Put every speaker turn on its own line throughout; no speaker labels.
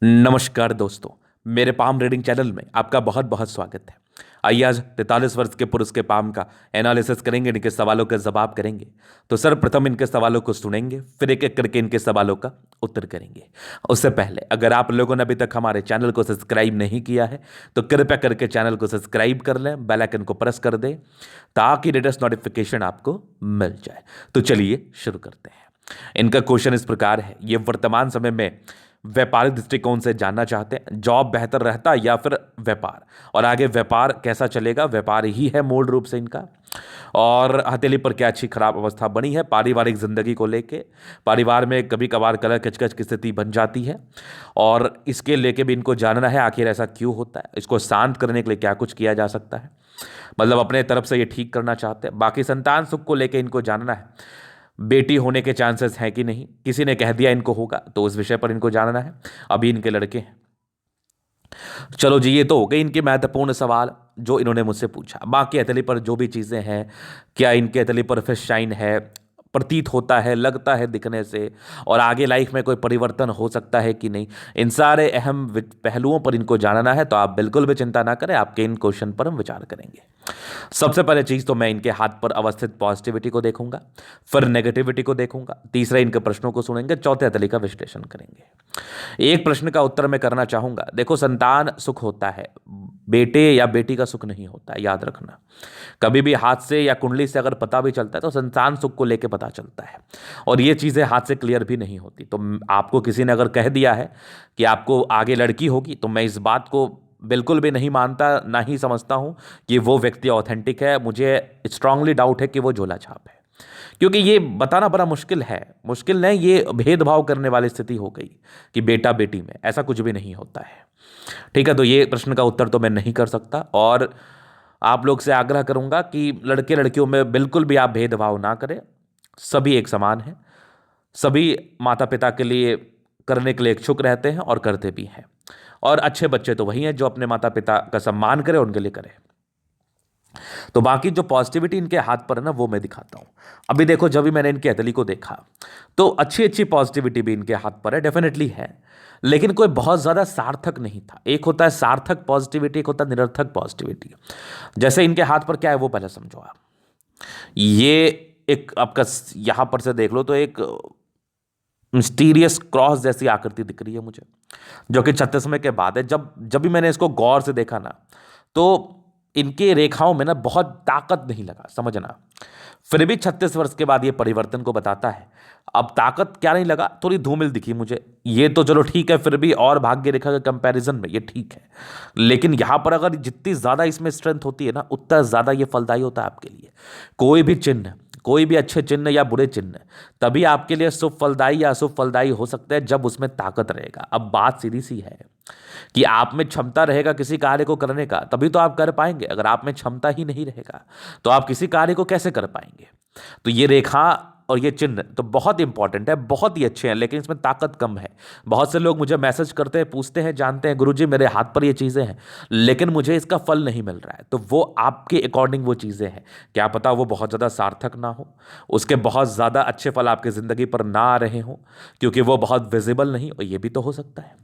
नमस्कार दोस्तों। मेरे पाम रीडिंग चैनल में आपका बहुत बहुत स्वागत है। आइए आज 43 वर्ष के पुरुष के पाम का एनालिसिस करेंगे, इनके सवालों का जवाब करेंगे। तो सर्वप्रथम इनके सवालों को सुनेंगे, फिर एक एक करके इनके सवालों का उत्तर करेंगे। उससे पहले अगर आप लोगों ने अभी तक हमारे चैनल को सब्सक्राइब नहीं किया है तो कृपया करके चैनल को सब्सक्राइब कर लें, बेल आइकन को प्रेस कर दें ताकि लेटेस्ट नोटिफिकेशन आपको मिल जाए। तो चलिए शुरू करते हैं। इनका क्वेश्चन इस प्रकार है, ये वर्तमान समय में व्यापारिक दृष्टिकोण से जानना चाहते हैं जॉब बेहतर रहता या फिर व्यापार, और आगे व्यापार कैसा चलेगा, व्यापार ही है मूल रूप से इनका। और हथेली पर क्या अच्छी खराब अवस्था बनी है, पारिवारिक जिंदगी को लेके, परिवार में कभी कभार कलह कचकच की स्थिति बन जाती है और इसके लेके भी इनको जानना है आखिर ऐसा क्यों होता है, इसको शांत करने के लिए क्या कुछ किया जा सकता है। मतलब अपने तरफ से ये ठीक करना चाहते हैं। बाकी संतान सुख को लेके इनको जानना है, बेटी होने के चांसेस हैं कि नहीं, किसी ने कह दिया इनको होगा तो उस विषय पर इनको जानना है। अभी इनके लड़के हैं। चलो जी, ये तो हो गए इनके महत्वपूर्ण सवाल जो इन्होंने मुझसे पूछा। बाकी हथेली पर जो भी चीज़ें हैं, क्या इनके हथेली पर फिश शाइन है, प्रतीत होता है, लगता है दिखने से, और आगे लाइफ में कोई परिवर्तन हो सकता है कि नहीं, इन सारे अहम पहलुओं पर इनको जानना है। तो आप बिल्कुल भी चिंता ना करें, आपके इन क्वेश्चन पर हम विचार करेंगे। सबसे पहले चीज तो मैं इनके हाथ पर अवस्थित पॉजिटिविटी को देखूंगा, फिर नेगेटिविटी को देखूंगा, तीसरा इनके प्रश्नों को सुनेंगे, चौथे हथेली का विश्लेषण करेंगे। एक प्रश्न का उत्तर मैं करना चाहूंगा। देखो, संतान सुख होता है, बेटे या बेटी का सुख नहीं होता है, याद रखना। कभी भी हाथ से या कुंडली से अगर पता भी चलता है तो संतान सुख को लेकर पता चलता है, और ये चीजें हाथ से क्लियर भी नहीं होती। तो आपको किसी ने अगर कह दिया है कि आपको आगे लड़की होगी, तो मैं इस बात को बिल्कुल भी नहीं मानता, ना ही समझता हूं कि वो व्यक्ति ऑथेंटिक है। मुझे स्ट्रांगली डाउट है कि वो झोला छाप है, क्योंकि ये बताना बड़ा मुश्किल है। मुश्किल नहीं, ये भेदभाव करने वाली स्थिति हो गई कि बेटा बेटी में ऐसा कुछ भी नहीं होता है। ठीक है, तो ये प्रश्न का उत्तर तो मैं नहीं कर सकता, और आप लोग से आग्रह करूंगा कि लड़के लड़कियों में बिल्कुल भी आप भेदभाव ना करें। सभी एक समान हैं, सभी माता पिता के लिए करने के लिए इच्छुक रहते हैं और करते भी हैं। और अच्छे बच्चे तो वही हैं जो अपने माता पिता का सम्मान करें, उनके लिए करें। तो बाकी जो पॉजिटिविटी इनके हाथ पर है ना, वो मैं दिखाता हूं। अभी देखो, जब भी मैंने इनके हथेली को देखा तो अच्छी अच्छी पॉजिटिविटी भी इनके हाथ पर है, डेफिनेटली है, लेकिन कोई बहुत ज्यादा सार्थक नहीं था। एक होता है सार्थक पॉजिटिविटी, एक होता है निरर्थक पॉजिटिविटी। जैसे इनके हाथ पर क्या है वो पहले समझो आप। ये एक आपका यहां पर से देख लो तो एक मिस्टीरियस क्रॉस जैसी आकृति दिख रही है मुझे, जो कि 36वें के बाद है। जब जब भी मैंने इसको गौर से देखा ना, तो इनके रेखाओं में ना बहुत ताकत नहीं लगा, समझना। फिर भी 36 वर्ष के बाद ये परिवर्तन को बताता है। अब ताकत क्या नहीं लगा, थोड़ी धूमिल दिखी मुझे, ये तो चलो ठीक है, फिर भी और भाग्य रेखा के कंपैरिजन में ये ठीक है। लेकिन यहां पर अगर जितनी ज्यादा इसमें स्ट्रेंथ होती है ना, उतना ज्यादा ये फलदायी होता है आपके लिए। कोई भी चिन्ह, कोई भी अच्छे चिन्ह या बुरे चिन्ह तभी आपके लिए शुभ फलदायी या अशुभ फलदायी हो सकते हैं जब उसमें ताकत रहेगा। अब बात सीधी सी है कि आप में क्षमता रहेगा किसी कार्य को करने का, तभी तो आप कर पाएंगे। अगर आप में क्षमता ही नहीं रहेगा तो आप किसी कार्य को कैसे कर पाएंगे। तो ये रेखा और ये चिन्ह तो बहुत इंपॉर्टेंट है, बहुत ही अच्छे हैं, लेकिन इसमें ताकत कम है। बहुत से लोग मुझे मैसेज करते हैं, पूछते हैं, जानते हैं गुरुजी मेरे हाथ पर ये चीज़ें हैं लेकिन मुझे इसका फल नहीं मिल रहा है। तो वो आपके अकॉर्डिंग वो चीज़ें हैं, क्या पता वो बहुत ज़्यादा सार्थक ना हो, उसके बहुत ज़्यादा अच्छे फल आपकी ज़िंदगी पर ना आ रहे हों, क्योंकि वो बहुत विजिबल नहीं, और ये भी तो हो सकता है।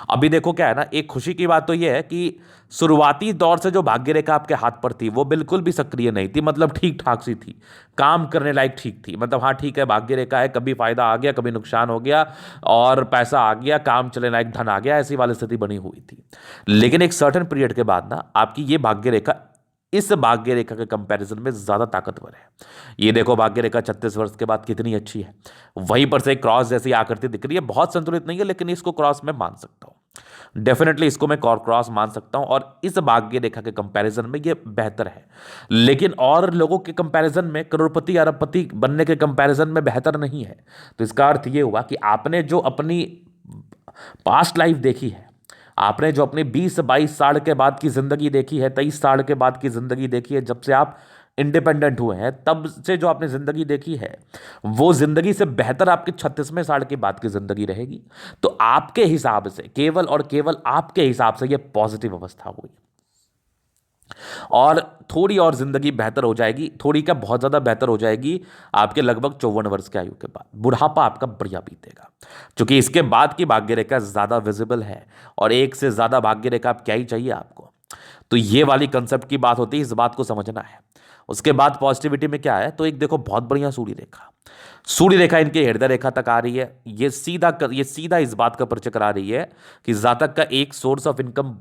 अभी देखो क्या है ना, एक खुशी की बात तो ये है कि शुरुआती दौर से जो भाग्य रेखा आपके हाथ पर थी वो बिल्कुल भी सक्रिय नहीं थी, मतलब ठीक ठाक सी थी, काम करने लायक ठीक थी। मतलब हाँ ठीक है, भाग्य रेखा है, कभी फायदा आ गया, कभी नुकसान हो गया, और पैसा आ गया, काम चलने लायक धन आ गया, ऐसी वाली स्थिति बनी हुई थी। लेकिन एक सर्टेन पीरियड के बाद ना आपकी ये भाग्य रेखा इस भाग्य रेखा के कंपैरिजन में ज्यादा ताकतवर है। ये देखो भाग्य रेखा 36 वर्ष के बाद कितनी अच्छी है, वहीं पर से एक क्रॉस जैसी आकृति दिख रही है, बहुत संतुलित नहीं है लेकिन इसको क्रॉस में मान सकता हूं, डेफिनेटली इसको मैं क्रॉस मान सकता हूं, और इस भाग्य रेखा के कंपैरिजन में ये बेहतर है। लेकिन और लोगों के कंपैरिजन में, करोड़पति अरबपति बनने के कंपैरिजन में बेहतर नहीं है। तो इसका अर्थ ये हुआ कि आपने जो अपनी पास्ट लाइफ देखी है, आपने जो अपने 20-22 साल के बाद की जिंदगी देखी है, 23 साल के बाद की जिंदगी देखी है, जब से आप इंडिपेंडेंट हुए हैं तब से जो आपने जिंदगी देखी है, वो जिंदगी से बेहतर आपके 36वें साल के बाद की जिंदगी रहेगी। तो आपके हिसाब से, केवल और केवल आपके हिसाब से, ये पॉजिटिव अवस्था हुई। और थोड़ी और जिंदगी बेहतर हो जाएगी, थोड़ी क्या बहुत ज़्यादा बेहतर हो जाएगी आपके लगभग 54 वर्ष की आयु के बाद। बुढ़ापा आपका बढ़िया बीतेगा, क्योंकि इसके बाद की भाग्य रेखा ज़्यादा विजिबल है, और एक से ज़्यादा भाग्य रेखा आप क्या ही चाहिए आपको। तो ये वाली कंसेप्ट की बात होती है, इस बात को समझना है। उसके बाद पॉजिटिविटी में क्या है, तो एक देखो बहुत बढ़िया सूर्य रेखा, सूर्य रेखा इनके हृदय रेखा तक आ रही है। ये सीधा इस बात का परिचय करा रही है कि जातक का एक सोर्स ऑफ इनकम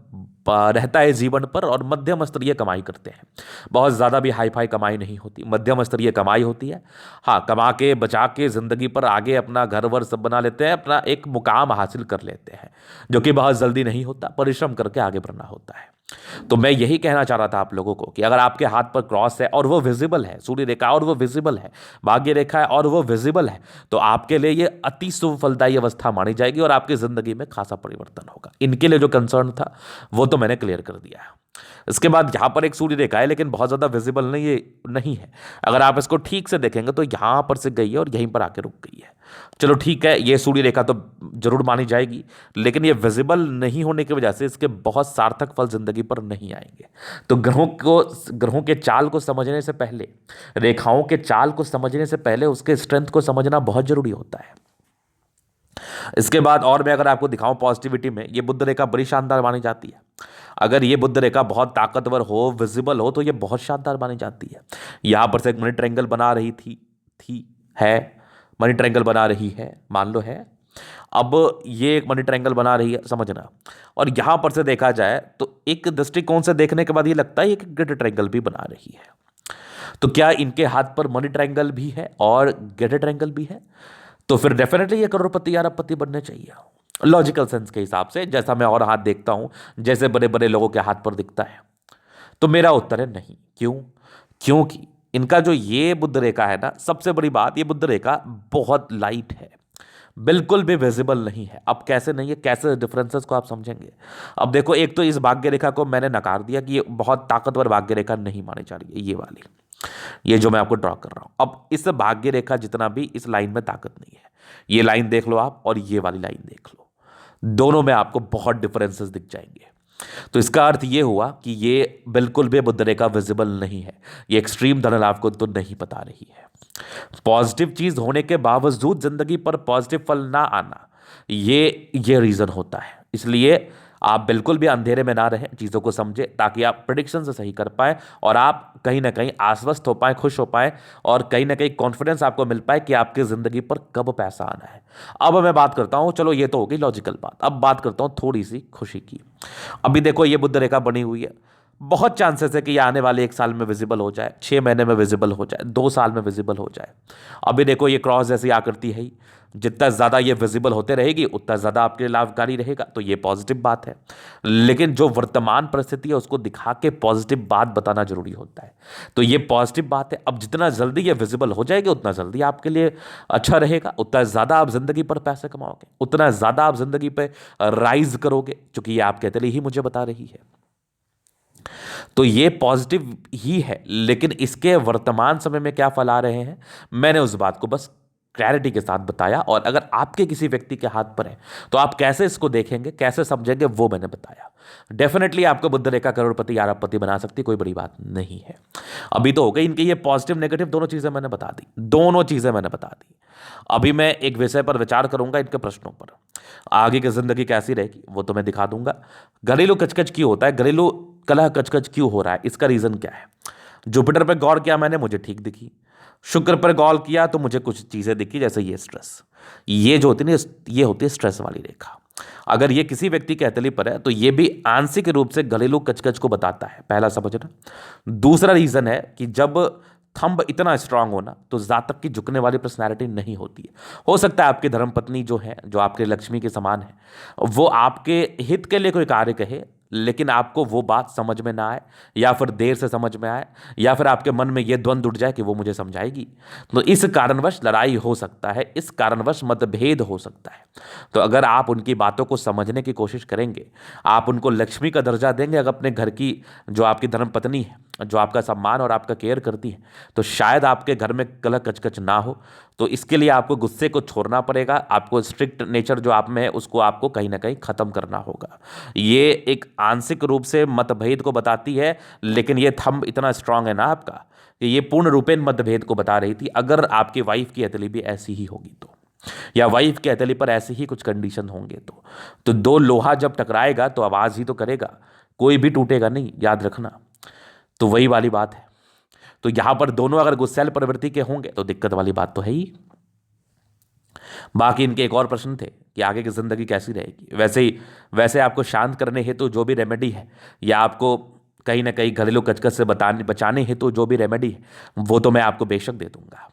रहता है जीवन पर, और मध्यम स्तरीय कमाई करते हैं। बहुत ज़्यादा भी हाई फाई कमाई नहीं होती, मध्यम स्तरीय कमाई होती है। हाँ, कमा के बचा के ज़िंदगी पर आगे अपना घर वर सब बना लेते हैं, अपना एक मुकाम हासिल कर लेते हैं, जो कि बहुत जल्दी नहीं होता, परिश्रम करके आगे बढ़ना होता है। तो मैं यही कहना चाह रहा था आप लोगों को कि अगर आपके हाथ पर क्रॉस है और वो विजिबल है, सूर्य रेखा और वो विजिबल है, भाग्य रेखा है और वो विजिबल है, तो आपके लिए ये अति शुभ फलदायी अवस्था मानी जाएगी और आपकी जिंदगी में खासा परिवर्तन होगा। इनके लिए जो कंसर्न था वो तो मैंने क्लियर कर दिया है। इसके बाद यहां पर एक सूर्य रेखा है, लेकिन बहुत ज्यादा विजिबल नहीं है। अगर आप इसको ठीक से देखेंगे तो यहां पर से गई है और यहीं पर आके रुक गई है। चलो ठीक है, ये सूर्य रेखा तो जरूर मानी जाएगी, लेकिन ये विजिबल नहीं होने की वजह से इसके बहुत सार्थक फल जिंदगी पर नहीं आएंगे। तो ग्रहों के चाल को समझने से पहले, रेखाओं के चाल को समझने से पहले उसके स्ट्रेंथ को समझना बहुत जरूरी होता है। इसके बाद और मैं अगर आपको दिखाऊं पॉजिटिविटी में, ये बुध रेखा बड़ी शानदार मानी जाती है। अगर ये बुध रेखा बहुत ताकतवर हो, विजिबल हो, तो ये बहुत शानदार मानी जाती है। यहां पर से एक मनी ट्रायंगल बना रही थी है मनी ट्रायंगल बना रही है, मान लो है। अब ये एक मनी ट्रायंगल बना रही है, समझना। और यहां पर से देखा जाए तो एक दृष्टिकोण से देखने के बाद ये लगता है एक ग्रेटर ट्रायंगल भी बना रही है। तो क्या इनके हाथ पर मनी ट्रायंगल भी है और ग्रेटर ट्रायंगल भी है? तो फिर डेफिनेटली ये करोड़पति या अरबपति बनने चाहिए, लॉजिकल सेंस के हिसाब से, जैसा मैं और हाथ देखता हूं, जैसे बड़े बड़े लोगों के हाथ पर दिखता है। तो मेरा उत्तर है नहीं। क्यों? क्योंकि इनका जो ये बुध रेखा है ना, सबसे बड़ी बात, ये बुध रेखा बहुत लाइट है, बिल्कुल भी विजिबल नहीं है। अब कैसे नहीं है, कैसे डिफरेंसेस को आप समझेंगे? अब देखो, एक तो इस भाग्य रेखा को मैंने नकार दिया कि ये बहुत ताकतवर भाग्य रेखा नहीं मानी जा रही है, ये वाली, ये जो मैं आपको ड्रॉ कर रहा हूं। अब इस भाग्य रेखा जितना भी इस लाइन में ताकत नहीं है। ये लाइन देख लो आप और ये वाली लाइन देख लो, दोनों में आपको बहुत डिफरेंसेस दिख जाएंगे। तो इसका अर्थ ये हुआ कि ये बिल्कुल भी बुध रेखा विजिबल नहीं है, ये एक्सट्रीम धन लाभ को तो नहीं बता रही है। पॉजिटिव चीज होने के बावजूद जिंदगी पर पॉजिटिव फल ना आना, ये रीजन होता है। इसलिए आप बिल्कुल भी अंधेरे में ना रहें, चीज़ों को समझें, ताकि आप प्रेडिक्शन से सही कर पाएं और आप कहीं ना कहीं आश्वस्त हो पाएं, खुश हो पाएं, और कहीं ना कहीं कॉन्फिडेंस आपको मिल पाए कि आपकी ज़िंदगी पर कब पैसा आना है। अब मैं बात करता हूं, चलो ये तो होगी लॉजिकल बात, अब बात करता हूं थोड़ी सी खुशी की। अभी देखो, ये बुध रेखा बनी हुई है, बहुत चांसेस है कि ये आने वाले 1 साल में विजिबल हो जाए, 6 महीने में विजिबल हो जाए, 2 साल में विजिबल हो जाए। अभी देखो, ये क्रॉस जैसी आकृति है ही, जितना ज़्यादा ये विजिबल होते रहेगी उतना ज़्यादा आपके लिए लाभकारी रहेगा, तो ये पॉजिटिव बात है। लेकिन जो वर्तमान परिस्थिति है उसको दिखा के पॉजिटिव बात बताना जरूरी होता है, तो ये पॉजिटिव बात है। अब जितना जल्दी ये विजिबल हो जाएगी उतना जल्दी आपके लिए अच्छा रहेगा, उतना ज़्यादा आप जिंदगी पर पैसे कमाओगे, उतना ज़्यादा आप जिंदगी पर राइज करोगे, क्योंकि ये आपके दिल ही मुझे बता रही है। तो ये पॉजिटिव ही है, लेकिन इसके वर्तमान समय में क्या फल आ रहे हैं, मैंने उस बात को बस क्लैरिटी के साथ बताया। और अगर आपके किसी व्यक्ति के हाथ पर है तो आप कैसे इसको देखेंगे, कैसे समझेंगे, वो मैंने बताया। डेफिनेटली आपको बुध रेखा करोड़पति या अरबपति बना सकती, कोई बड़ी बात नहीं है। अभी तो हो गई इनके ये पॉजिटिव नेगेटिव दोनों चीजें मैंने बता दी, दोनों चीजें मैंने बता दी। अभी मैं एक विषय पर विचार करूंगा, इनके प्रश्नों पर। आगे की जिंदगी कैसी रहेगी वो तो मैं दिखा दूंगा। घरेलू कचकच क्यों होता है, घरेलू कलह कचकच क्यों हो रहा है, इसका रीजन क्या है? जुपिटर पर गौर किया मैंने, मुझे ठीक दिखी। शुक्र पर गौर किया तो मुझे कुछ चीजें दिखी, जैसे ये स्ट्रेस, ये जो होती है ना, ये होती है स्ट्रेस वाली रेखा। अगर ये किसी व्यक्ति के हथेली पर है तो ये भी आंशिक रूप से घरेलू कचकच को बताता है, पहला समझना। दूसरा रीजन है कि जब थंब इतना स्ट्रांग होना तो जातक की झुकने वाली पर्सनैलिटी नहीं होती है। हो सकता है आपकी धर्मपत्नी जो है, जो आपके लक्ष्मी के समान है, वो आपके हित के लिए कोई कार्य कहे, लेकिन आपको वो बात समझ में ना आए, या फिर देर से समझ में आए, या फिर आपके मन में ये द्वंद्व उठ जाए कि वो मुझे समझाएगी। तो इस कारणवश लड़ाई हो सकता है, इस कारणवश मतभेद हो सकता है। तो अगर आप उनकी बातों को समझने की कोशिश करेंगे, आप उनको लक्ष्मी का दर्जा देंगे, अगर अपने घर की जो आपकी धर्मपत्नी है जो आपका सम्मान और आपका केयर करती हैं, तो शायद आपके घर में कलह कचकच ना हो। तो इसके लिए आपको गुस्से को छोड़ना पड़ेगा, आपको स्ट्रिक्ट नेचर जो आप में है उसको आपको कहीं ना कहीं खत्म करना होगा। ये एक आंशिक रूप से मतभेद को बताती है, लेकिन ये थंब इतना स्ट्रांग है ना आपका कि ये पूर्ण रूपेण मतभेद को बता रही थी। अगर आपकी वाइफ की हथेली भी ऐसी ही होगी तो, या वाइफ के हथेली पर ऐसे ही कुछ कंडीशन होंगे तो दो लोहा जब टकराएगा तो आवाज ही तो करेगा, कोई भी टूटेगा नहीं, याद रखना। तो वही वाली बात है। तो यहां पर दोनों अगर गुस्सैल प्रवृत्ति के होंगे तो दिक्कत वाली बात तो है ही। बाकी इनके एक और प्रश्न थे कि आगे की जिंदगी कैसी रहेगी। वैसे आपको शांत करने हेतु जो भी रेमेडी है, या आपको कहीं ना कहीं घरेलू कचकच से बचाने हेतु जो भी रेमेडी है, वो तो मैं आपको बेशक दे दूंगा।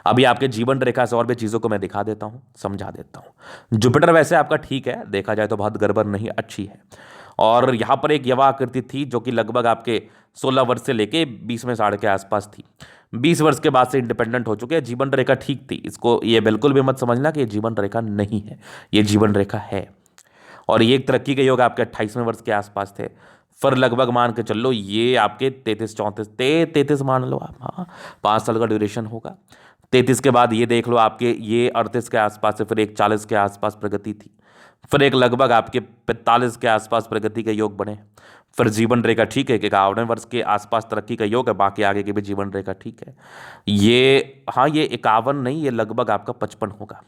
अभी आपके जीवन रेखा से और भी चीज़ों को मैं दिखा देता हूँ, समझा देता हूँ। जुपिटर वैसे आपका ठीक है, देखा जाए तो बहुत गड़बड़ नहीं, अच्छी है। और यहाँ पर एक यवा आकृति थी जो कि लगभग आपके 16 वर्ष से लेके 20वें साल के आसपास थी। 20 वर्ष के बाद से इंडिपेंडेंट हो चुके हैं। जीवन रेखा ठीक थी, इसको ये बिल्कुल भी मत समझना कि ये जीवन रेखा नहीं है, ये जीवन रेखा है। और ये एक तरक्की के योग आपके 28वें वर्ष के आसपास थे। फिर लगभग मान के चल लो ये आपके 33 मान लो आप, हाँ 5 साल का ड्यूरेशन होगा। 33 के बाद ये देख लो आपके ये 38 के आसपास से, फिर एक 40 के आसपास प्रगति थी, फिर एक लगभग आपके 45 के आसपास प्रगति के योग बने। फिर जीवन रेखा ठीक है कि 51वें वर्ष के आसपास तरक्की का योग है, बाकी आगे की भी जीवन रेखा ठीक है। ये हाँ, ये 51 नहीं, ये लगभग आपका 55 होगा।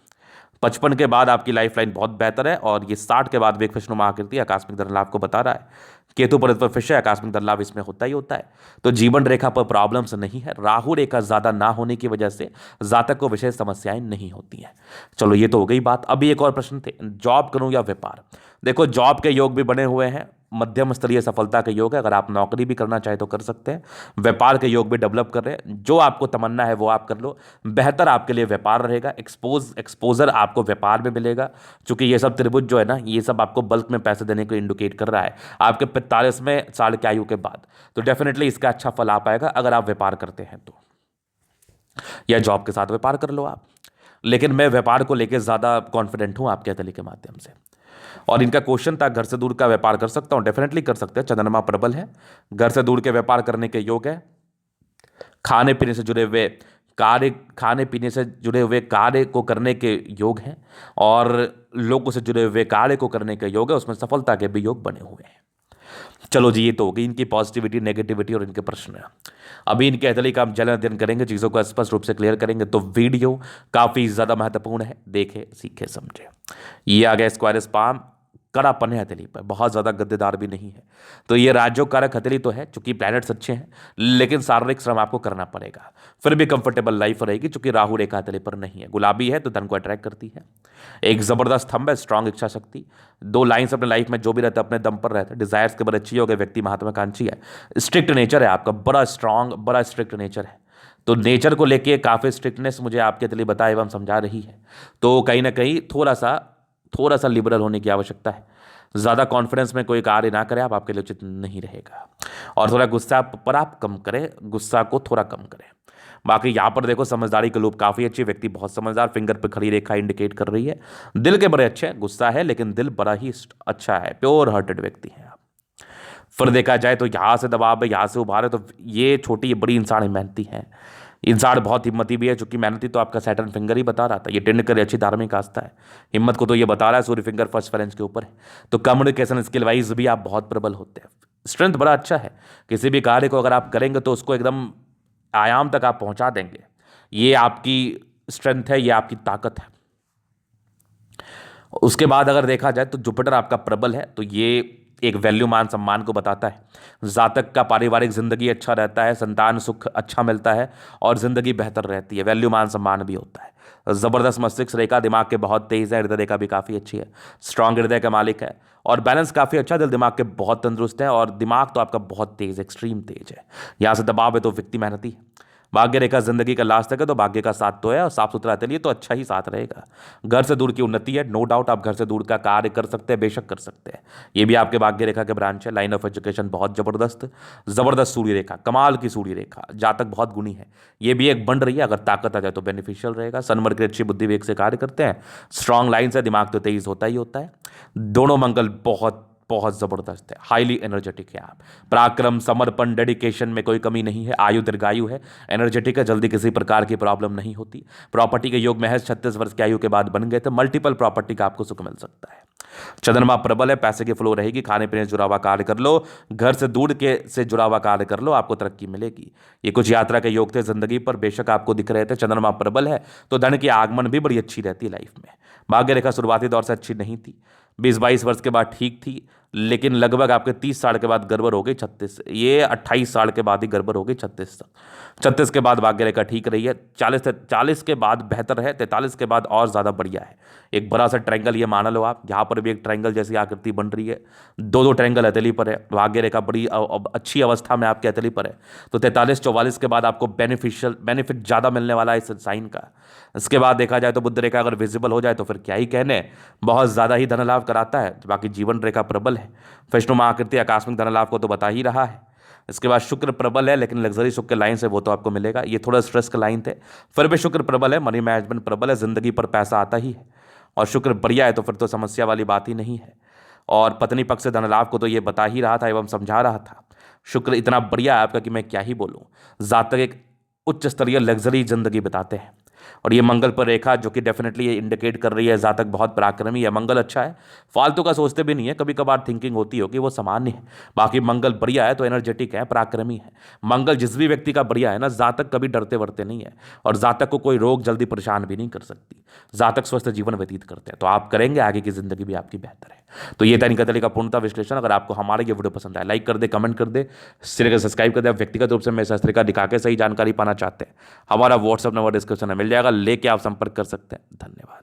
55 के बाद आपकी लाइफ लाइन बहुत बेहतर है। और ये 60 के बाद वेग फिशनुमा आकृति आकस्मिक धन लाभ को बता रहा है। केतु पर फिश है, आकस्मिक धन लाभ इसमें होता ही होता है। तो जीवन रेखा पर प्रॉब्लम्स नहीं है। राहु रेखा ज्यादा ना होने की वजह से जातक को विशेष समस्याएं नहीं होती हैं। चलो ये तो हो गई बात। अभी एक और प्रश्न थे, जॉब करूं या व्यापार। देखो जॉब के योग भी बने हुए हैं, मध्यम स्तरीय सफलता के योग है, अगर आप नौकरी भी करना चाहे तो कर सकते हैं। व्यापार के योग भी डेवलप कर रहे हैं, जो आपको तमन्ना है वो आप कर लो। बेहतर आपके लिए व्यापार रहेगा, एक्सपोजर आपको व्यापार में मिलेगा, क्योंकि ये सब त्रिभुज जो है ना, ये सब आपको बल्क में पैसे देने को इंडिकेट कर रहा है आपके 45वें साल की आयु के बाद। तो डेफिनेटली इसका अच्छा फल आ पाएगा अगर आप व्यापार करते हैं तो, या जॉब के साथ व्यापार कर लो आप। लेकिन मैं व्यापार को लेकर ज्यादा कॉन्फिडेंट हूं आपके तली के माध्यम से। और इनका क्वेश्चन था घर से दूर का व्यापार कर सकता हूं, डेफिनेटली कर सकते हैं। चंद्रमा प्रबल है, घर से दूर के व्यापार करने के योग है। खाने पीने से जुड़े हुए कार्य को करने के योग हैं, और लोगों से जुड़े हुए कार्य को करने के योग है, उसमें सफलता के भी योग बने हुए हैं। चलो जी, ये तो हो गई इनकी पॉजिटिविटी, नेगेटिविटी और इनके प्रश्न। अभी इनके अतली का हम जल अध्ययन करेंगे, चीज़ों को स्पष्ट रूप से क्लियर करेंगे। तो वीडियो काफ़ी ज़्यादा महत्वपूर्ण है, देखे सीखे समझे। ये आ गया स्क्वायर स्पाम, कड़ापन है हथेली पर, बहुत ज़्यादा गद्देदार भी नहीं है। तो ये राजयोग कारक हथेली तो है, चूंकि प्लैनेट्स अच्छे हैं, लेकिन शारीरिक श्रम आपको करना पड़ेगा। फिर भी कंफर्टेबल लाइफ रहेगी, चूंकि राहु रेखा हथेली पर नहीं है। गुलाबी है तो धन को अट्रैक्ट करती है। एक जबरदस्त थंब है, स्ट्रांग इच्छा शक्ति। 2 लाइन्स अपने लाइफ में जो भी रहता है अपने दम पर रहता है। डिजायर्स के बड़े अच्छी हो गए, व्यक्ति महत्वाकांक्षी है। स्ट्रिक्ट नेचर है आपका, बड़ा स्ट्रांग, बड़ा स्ट्रिक्ट नेचर है। तो नेचर को लेके काफ़ी स्ट्रिक्टनेस मुझे आपके लिए बता एवं समझा रही है। तो कहीं ना कहीं थोड़ा सा लिबरल होने की आवश्यकता है। ज़्यादा कॉन्फिडेंस में कोई कार्य ना करें आप, आपके लिए उचित नहीं रहेगा। और थोड़ा गुस्सा पर आप कम करें, गुस्सा को थोड़ा कम करें। बाकी यहाँ पर देखो समझदारी के लोग काफ़ी अच्छे, व्यक्ति बहुत समझदार, फिंगर पे खड़ी रेखा इंडिकेट कर रही है। दिल के बड़े अच्छे हैं, गुस्सा है लेकिन दिल बड़ा ही अच्छा है, प्योर हार्टेड व्यक्ति है आप। फिर देखा जाए तो यहाँ से दबाव है, यहाँ से उभार है, तो ये छोटी बड़ी इंसान मेहनती है। इंसान बहुत हिम्मती भी है, चूंकि मेहनती तो आपका सैटर्न फिंगर ही बता रहा था। ये टेंड करे अच्छी धार्मिक आस्था है, हिम्मत को तो ये बता रहा है सूर्य फिंगर फर्स्ट फ्रेंच के ऊपर है। तो कम्युनिकेशन स्किल वाइज भी आप बहुत प्रबल होते हैं। स्ट्रेंथ बड़ा अच्छा है, किसी भी कार्य को अगर आप करेंगे तो उसको एकदम आयाम तक आप पहुंचा देंगे। ये आपकी स्ट्रेंथ है, ये आपकी ताकत है। उसके बाद अगर देखा जाए तो जुपिटर आपका प्रबल है, तो ये एक वैल्यू मान सम्मान को बताता है। जातक का पारिवारिक जिंदगी अच्छा रहता है, संतान सुख अच्छा मिलता है और जिंदगी बेहतर रहती है। वैल्यू मान सम्मान भी होता है। जबरदस्त मस्तिष्क रेखा, दिमाग के बहुत तेज है। हृदय रेखा भी काफी अच्छी है, स्ट्रांग हृदय का मालिक है। और बैलेंस काफी अच्छा, दिल दिमाग के बहुत तंदुरुस्त है। और दिमाग तो आपका बहुत तेज, एक्सट्रीम तेज है। यहां से दबाव है तो व्यक्ति मेहनती है। भाग्य रेखा जिंदगी का लास्ट तक है, तो भाग्य का साथ तो है, और साफ सुथरा चलिए तो अच्छा ही साथ रहेगा। घर से दूर की उन्नति है, नो डाउट आप घर से दूर का कार्य कर सकते हैं, बेशक कर सकते हैं। ये भी आपके भाग्य रेखा के ब्रांच है। लाइन ऑफ एजुकेशन बहुत जबरदस्त सूर्य रेखा, कमाल की सूर्य रेखा, जातक बहुत गुणी है। ये भी एक बन रही है, अगर ताकत आ जाए तो बेनिफिशियल रहेगा। सनमर की अच्छी बुद्धि वेग से कार्य करते हैं, स्ट्रांग लाइन से, दिमाग तो तेज होता ही होता है। दोनों मंगल बहुत बहुत ज़बरदस्त है, हाईली एनर्जेटिक है आप। पराक्रम, समर्पण, डेडिकेशन में कोई कमी नहीं है। आयु दीर्घायु है, एनर्जेटिक है, जल्दी किसी प्रकार की प्रॉब्लम नहीं होती। प्रॉपर्टी के योग महज 36 वर्ष की आयु के बाद बन गए थे। मल्टीपल प्रॉपर्टी का आपको सुख मिल सकता है। चंद्रमा प्रबल है, पैसे की फ्लो रहेगी। खाने पीने से जुड़ा हुआ कार्य कर लो, घर से दूर के से जुड़ा हुआ कार्य कर लो, आपको तरक्की मिलेगी। ये कुछ यात्रा के योग थे जिंदगी पर, बेशक आपको दिख रहे थे। चंद्रमा प्रबल है तो धन की आगमन भी बड़ी अच्छी रहती है लाइफ में। भाग्य रेखा शुरुआती दौर से अच्छी नहीं थी, 20-22 वर्ष के बाद ठीक थी, लेकिन लगभग आपके 30 साल के बाद गड़बड़ हो गई। 36 ये 28 साल के बाद ही गड़बड़ हो गई। 36 तक, 36 के बाद भाग्य रेखा ठीक रही है। 40 के बाद बेहतर है, 43 के बाद और ज़्यादा बढ़िया है। एक बड़ा सा ट्रायंगल ये मान लो आप, यहाँ पर भी एक ट्रायंगल जैसी आकृति बन रही है। दो ट्रायंगल हथेली पर है। भाग्य रेखा बड़ी अच्छी अवस्था में आपके हथेली पर है। तो 43-44 के बाद आपको बेनिफिट ज़्यादा मिलने वाला है इस साइन का। इसके बाद देखा जाए तो बुध रेखा अगर विजिबल हो जाए तो फिर क्या ही कहने, बहुत ज़्यादा ही धन लाभ कराता है। बाकी जीवन रेखा प्रबल है, वैष्णुमा आकृति आकस्मिक धन लाभ को तो बता ही रहा है। इसके बाद शुक्र प्रबल है, लेकिन लग्जरी सुख के लाइन से वो तो आपको मिलेगा। ये थोड़ा स्ट्रेस के लाइन थे, फिर भी शुक्र प्रबल है। मनी मैनेजमेंट प्रबल है, जिंदगी पर पैसा आता ही है। और शुक्र बढ़िया है तो फिर तो समस्या वाली बात ही नहीं है। और पत्नी पक्ष से धन लाभ को तो ये बता ही रहा था एवं समझा रहा था। शुक्र इतना बढ़िया है आपका कि मैं क्या ही बोलूँ। जातक एक उच्च स्तरीय लग्जरी जिंदगी बिताते हैं। और ये मंगल पर रेखा जो कि डेफिनेटली ये इंडिकेट कर रही है जातक बहुत पराक्रमी है। मंगल अच्छा है, फालतू का सोचते भी नहीं है, कभी कभार थिंकिंग होती होगी, वो सामान्य है। बाकी मंगल बढ़िया है तो एनर्जेटिक है, पराक्रमी है। मंगल जिस भी व्यक्ति का बढ़िया है ना, जातक कभी डरते वरते नहीं है। और जातक को कोई रोग जल्दी परेशान भी नहीं कर सकती। जातक स्वस्थ जीवन व्यतीत करते हैं, तो आप करेंगे, आगे की जिंदगी भी आपकी बेहतर है। तो ये दैनिक कतली का पूर्णता विश्लेषण। अगर आपको हमारा ये वीडियो पसंद आए, लाइक कर दे, कमेंट कर दे, चैनल को सब्सक्राइब कर दे। आप व्यक्तिगत रूप से मेरे शास्त्रिका दिखा के सही जानकारी पाना चाहते हैं, हमारा व्हाट्सअप नंबर डिस्क्रिप्शन में मिल जाएगा, लेके आप संपर्क कर सकते हैं। धन्यवाद।